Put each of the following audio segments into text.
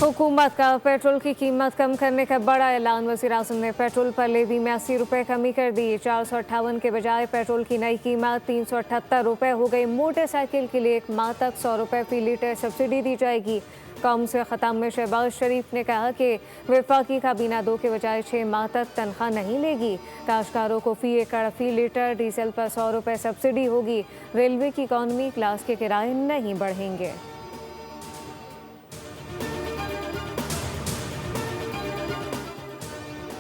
हुकूमत का पेट्रोल की कीमत कम करने का बड़ा ऐलान। वज़ीर-ए-आज़म ने पेट्रोल पर लेवी में 80 रुपये कमी कर दी। 458 के बजाय पेट्रोल की नई कीमत 378 रुपये हो गई। मोटरसाइकिल के लिए 1 माह तक 100 रुपये फी लीटर सब्सिडी दी जाएगी। कौम से ख़ताम में शहबाज शरीफ ने कहा कि वफाकी काबीना 2 के बजाय 6 माह तक तनख्वाह नहीं लेगी। काश्तकारों को फी एकड़ फी लीटर डीजल पर 100 रुपये सब्सिडी होगी। रेलवे की इकॉनमी क्लास के किराए नहीं बढ़ेंगे।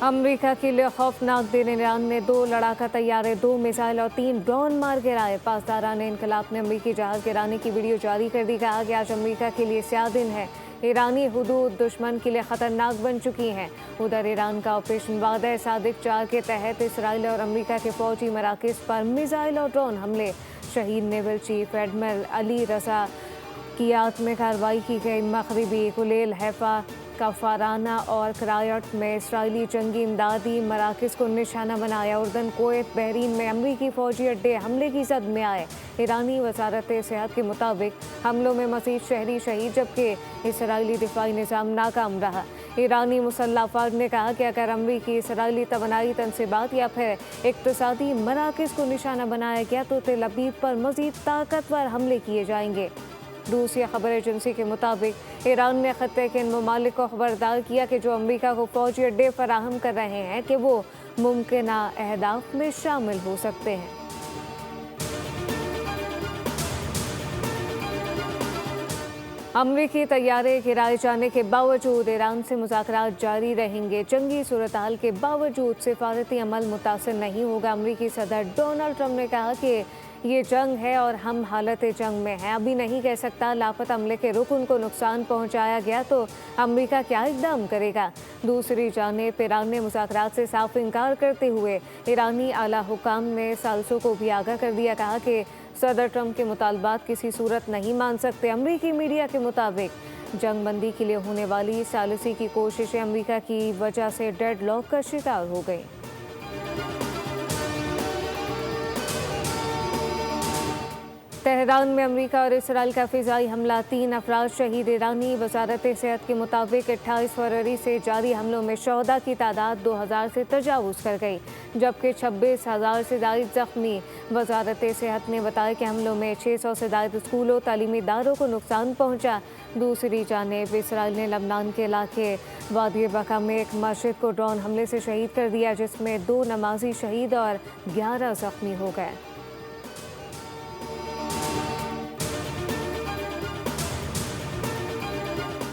अमेरिका के लिए खौफनाक दिन। ईरान ने 2 लड़ाका तैयारे, 2 मिसाइल और 3 ड्रोन मार गिराए। पासदारान इनकलाब ने अमेरिकी जहाज गिराने की वीडियो जारी कर दी। कहा कि आज अमेरिका के लिए स्याह दिन है। ईरानी हुदूद दुश्मन के लिए खतरनाक बन चुकी हैं। उधर ईरान का ऑपरेशन वादा सादिक 4 के तहत इसराइल और अमेरिका के फौजी मराकज़ पर मिसाइल और ड्रोन हमले। शहीद नेवल चीफ एडमिरल अली रजा की याद में कार्रवाई की गई। मगरबी कुलेल, हैफा, कफाराना और करायट में इसराइली जंगी इमदादी मराकज़ को निशाना बनाया। उर्दन, कुवैत, बहरीन में अमरीकी फौजी अड्डे हमले की जद में आए। ईरानी वजारत सेहत के मुताबिक हमलों में मज़ीद शहरी शहीद, जबकि इसराइली दिफाई निज़ाम नाकाम रहा। ईरानी मुसल्लह फ़ौज ने कहा कि अगर अमरीकी इसराइली तवानाई तनसीबात या फिर इक़्तिसादी मराकज़ को निशाना बनाया गया तो तेल अवीव पर मज़ीद ताकतवर हमले किए जाएंगे। रूसी खबर एजेंसी के मुताबिक ईरान ने खत्ते के इन ममालिक को खबरदार किया कि जो अमेरिका को फौजी अड्डे फराहम कर रहे हैं कि वो मुमकिना अहदाफ में शामिल हो सकते हैं। अमरीकी तैयारे गिराए जाने के बावजूद ईरान से मुज़ाकरात जारी रहेंगे। जंगी सूरत हाल के बावजूद सिफारती अमल मुतासर नहीं होगा। अमरीकी सदर डोनाल्ड ट्रंप ने कहा कि ये जंग है और हम हालत जंग में हैं। अभी नहीं कह सकता। लापता अमले के रुकन को नुकसान पहुंचाया गया तो अमेरिका क्या इक़दाम करेगा। दूसरी जानिब ईरान ने मुज़ाकरात से साफ इनकार करते हुए ईरानी आला हुकाम ने साल्सों को भी आगाह कर दिया। कहा कि सदर ट्रंप के मुतालबात किसी सूरत नहीं मान सकते। अमरीकी मीडिया के मुताबिक जंग बंदी के लिए होने वाली सालिसी की कोशिशें अमरीका की वजह से डेडलॉक का शिकार हो गई। तेहरान में अमेरिका और इसराइल का फ़िज़ाई हमला, 3 अफराद शहीद। ईरानी वजारत सेहत के मुताबिक 28 फरवरी से जारी हमलों में शहदा की तादाद 2000 से तजावुज़ कर गई, जबकि 26,000 से ज़ायद ज़ख्मी। वजारत सेहत ने बताया कि हमलों में 600 से ज़ायद स्कूलों, तालीमी इदारों को नुकसान पहुँचा। दूसरी जानिब इसराइल ने लबनान के इलाके वादी बका में एक मस्जिद को ड्रोन हमले से शहीद कर दिया, जिसमें 2 नमाजी शहीद और 11 ज़ख्मी हो गए।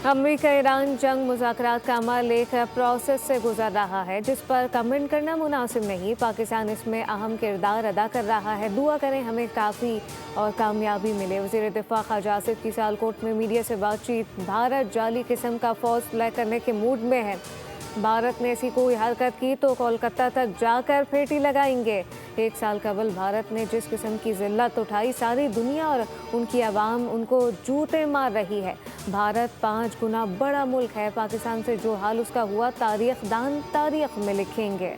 अमेरिका ईरान जंग मुज़ाकरात का अमल एक प्रोसेस से गुजर रहा है जिस पर कमेंट करना मुनासिब नहीं। पाकिस्तान इसमें अहम किरदार अदा कर रहा है। दुआ करें हमें काफ़ी और कामयाबी मिले। वज़ीर दिफ़ा ख्वाजा आसिफ की सियालकोट में मीडिया से बातचीत। भारत जाली किस्म का फौज फ्लाई करने के मूड में है। भारत ने ऐसी कोई हरकत की तो कोलकाता तक जाकर फेटी लगाएंगे। 1 साल कबल भारत ने जिस किस्म की जिल्लत उठाई, सारी दुनिया और उनकी आवाम उनको जूते मार रही है। भारत 5 गुना बड़ा मुल्क है। पाकिस्तान से जो हाल उसका हुआ, तारीख दान तारीख में लिखेंगे।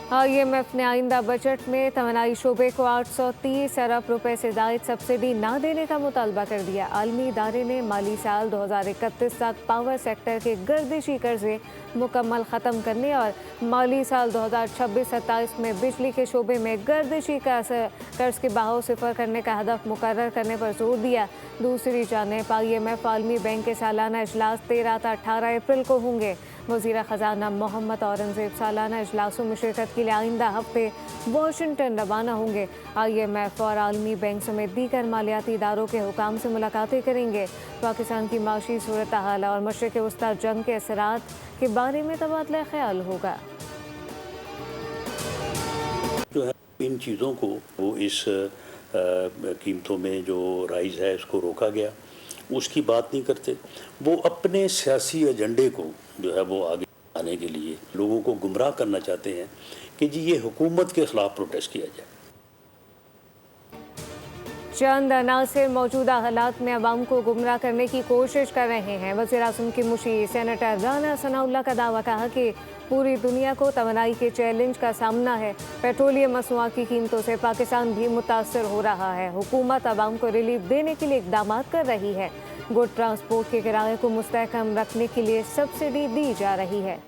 IMF ने आइंदा बजट में तवानाई शोबे को 830 अरब रुपए से ज़ायद सब्सिडी न देने का मुतालबा कर दिया। आलमी इदारे ने माली साल 2031 तक पावर सेक्टर के गर्दिशी कर्जे मुकम्मल ख़त्म करने और माली साल 2026-27 में बिजली के शोबे में गर्दिशी कर्ज के बहाव सिफर करने का हदफ मुकर्रर करने पर जोर दिया। दूसरी जानिब IMF आलमी बैंक के सालाना इजलास 13 से 18 अप्रैल को होंगे। वज़ीर ख़जाना मोहम्मद औरंगज़ेब सालाना इजलासों में शिरकत के लिए आइंदा हफ्ते वाशिंगटन रवाना होंगे। IMF और आलमी बैंक समेत दीगर मालियाती इदारों के हुकाम से मुलाकातें करेंगे। पाकिस्तान की माशी सूरत हाल और मशरिक़ वस्ता जंग के असरात के बारे में तबादला ख्याल होगा। जो है इन चीज़ों को वो इस कीमतों में जो राइज़ है इसको रोका गया, उसकी बात नहीं करते। वो अपने सियासी एजेंडे को जो है वो आगे आने के लिए लोगों को गुमराह करना चाहते हैं कि जी ये हुकूमत के खिलाफ प्रोटेस्ट किया जाए। चंद अनासिर मौजूदा हालात में अवाम को गुमराह करने की कोशिश कर रहे हैं। वज़ीर-ए-आज़म की मुशीर सेनेटर राना सनाउल्लाह का दावा, कहा कि पूरी दुनिया को तवानाई के चैलेंज का सामना है। पेट्रोलियम मसनूआत की कीमतों से पाकिस्तान भी मुतासर हो रहा है। हुकूमत आवाम को रिलीफ देने के लिए इकदाम कर रही है। गुड ट्रांसपोर्ट के किराए को मुस्तहकम रखने के लिए सब्सिडी दी जा रही है।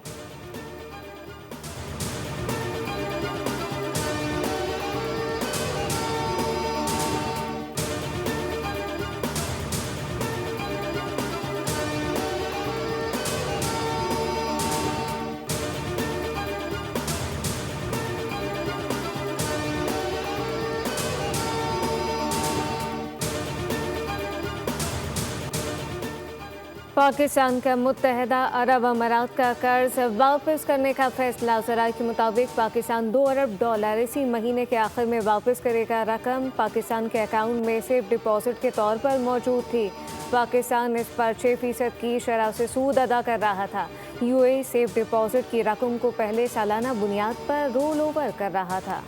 पाकिस्तान का मुत्तहदा अरब अमारात का कर्ज वापस करने का फैसला। ज़राए के मुताबिक पाकिस्तान $2 अरब इसी महीने के आखिर में वापस करेगा। रकम पाकिस्तान के अकाउंट में सेफ डिपॉजिट के तौर पर मौजूद थी। पाकिस्तान इस पर 6% की शरह से सूद अदा कर रहा था। UAE सेफ डिपॉजिट की रकम को पहले सालाना बुनियाद पर रोल ओवर कर रहा था।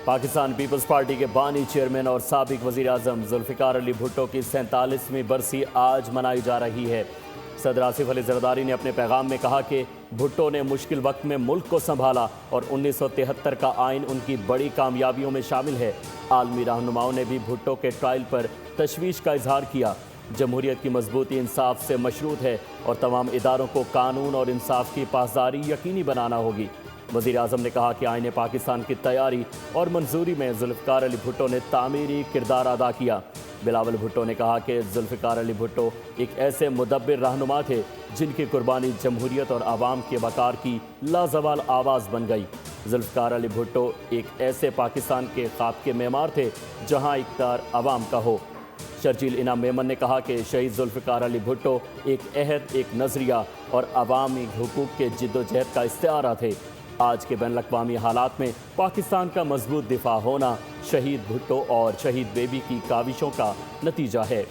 पाकिस्तान पीपल्स पार्टी के बानी चेयरमैन और साबिक वज़ीर आज़म जुल्फ़िकार अली भुट्टो की 47वीं बरसी आज मनाई जा रही है। सदर आसिफ अली ज़रदारी ने अपने पैगाम में कहा कि भुट्टो ने मुश्किल वक्त में मुल्क को संभाला और 1973 का आइन उनकी बड़ी कामयाबियों में शामिल है। आलमी रहनुमाओं ने भी भुट्टो के ट्रायल पर तशवीश का इजहार किया। जमहूरियत की मजबूती इंसाफ से मशरूत है और तमाम इदारों को कानून और इंसाफ की पासदारी यकीनी बनाना होगी। वज़ीर आज़म ने कहा कि आईने पाकिस्तान की तैयारी और मंजूरी में जुल्फ़िकार अली भुट्टो ने तामीरी किरदार अदा किया। बिलावल भुट्टो ने कहा कि जुल्फ़िकार अली भुट्टो एक ऐसे मुदब्बिर रहनुमा थे जिनकी कुर्बानी जमहूरियत और आवाम के वक़ार की लाजवाल आवाज़ बन गई। जुल्फ़िकार अली भुट्टो एक ऐसे पाकिस्तान के ख्वाब के मेमार थे जहाँ इक़्तिदार आवाम का हो। शर्जील इनाम मेमन ने कहा कि शहीद जुल्फ़िकार अली भुट्टो एक अहद, एक नज़रिया और अवामी हुकूक के जिद्दोजहद का इस्तिआरा थे। आज के बैनुल-अक़वामी हालात में पाकिस्तान का मजबूत दिफा होना शहीद भुट्टो और शहीद बेबी की काविशों का नतीजा है।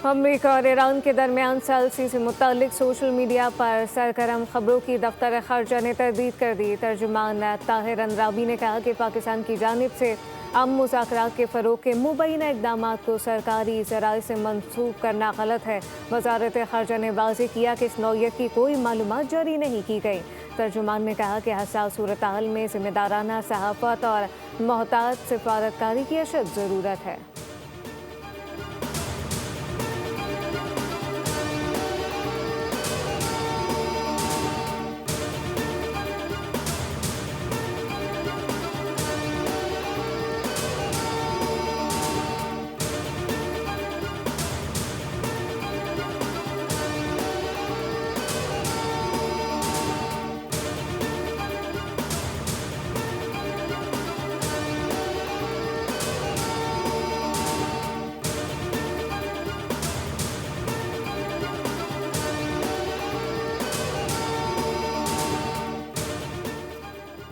अमेरिका और ईरान के दरमियान सालसी से मुतालिक सोशल मीडिया पर सरगर्म खबरों की दफ्तर ख़ारजा ने तरदीद कर दी। तर्जुमान ताहिर अंद्राबी ने कहा कि पाकिस्तान की जानिब से अमन मुज़ाकरात के फ़रोग़ के मुबैना इक़दाम को सरकारी ज़राए से मंसूब करना गलत है। वज़ारत ख़ारजा ने वाज़ेह किया कि इस नौइयत की कोई मालूमात जारी नहीं की गई। तर्जुमान ने कहा कि हसास सूरत हाल में ज़िम्मेदाराना सहाफ़त और मोहतात सिफारतकारी की अशद ज़रूरत है।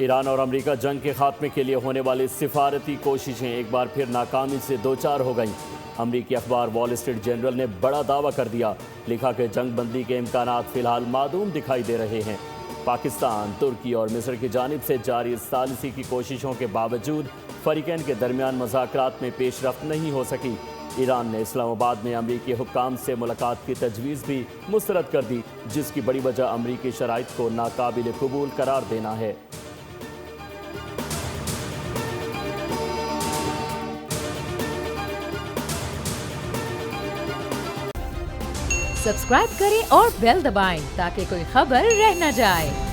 ईरान और अमेरिका जंग के खात्मे के लिए होने वाली सिफारती कोशिशें एक बार फिर नाकामी से दो चार हो गईं। अमरीकी अखबार वॉल स्ट्रीट जर्नल ने बड़ा दावा कर दिया। लिखा कि जंग बंदी के इम्कानात फ़िलहाल मादूम दिखाई दे रहे हैं। पाकिस्तान, तुर्की और मिस्र की जानिब से जारी सालिसी की कोशिशों के बावजूद फ़रीक़ैन के दरमियान मुज़ाकरात में पेशरफ्त नहीं हो सकी। ईरान ने इस्लामाबाद में अमरीकी हुक्काम से मुलाकात की तजवीज़ भी मुस्तरद कर दी, जिसकी बड़ी वजह अमरीकी शराइत को नाकाबिल कबूल करार देना है। सब्सक्राइब करें और बेल दबाएं ताकि कोई खबर रह न जाए।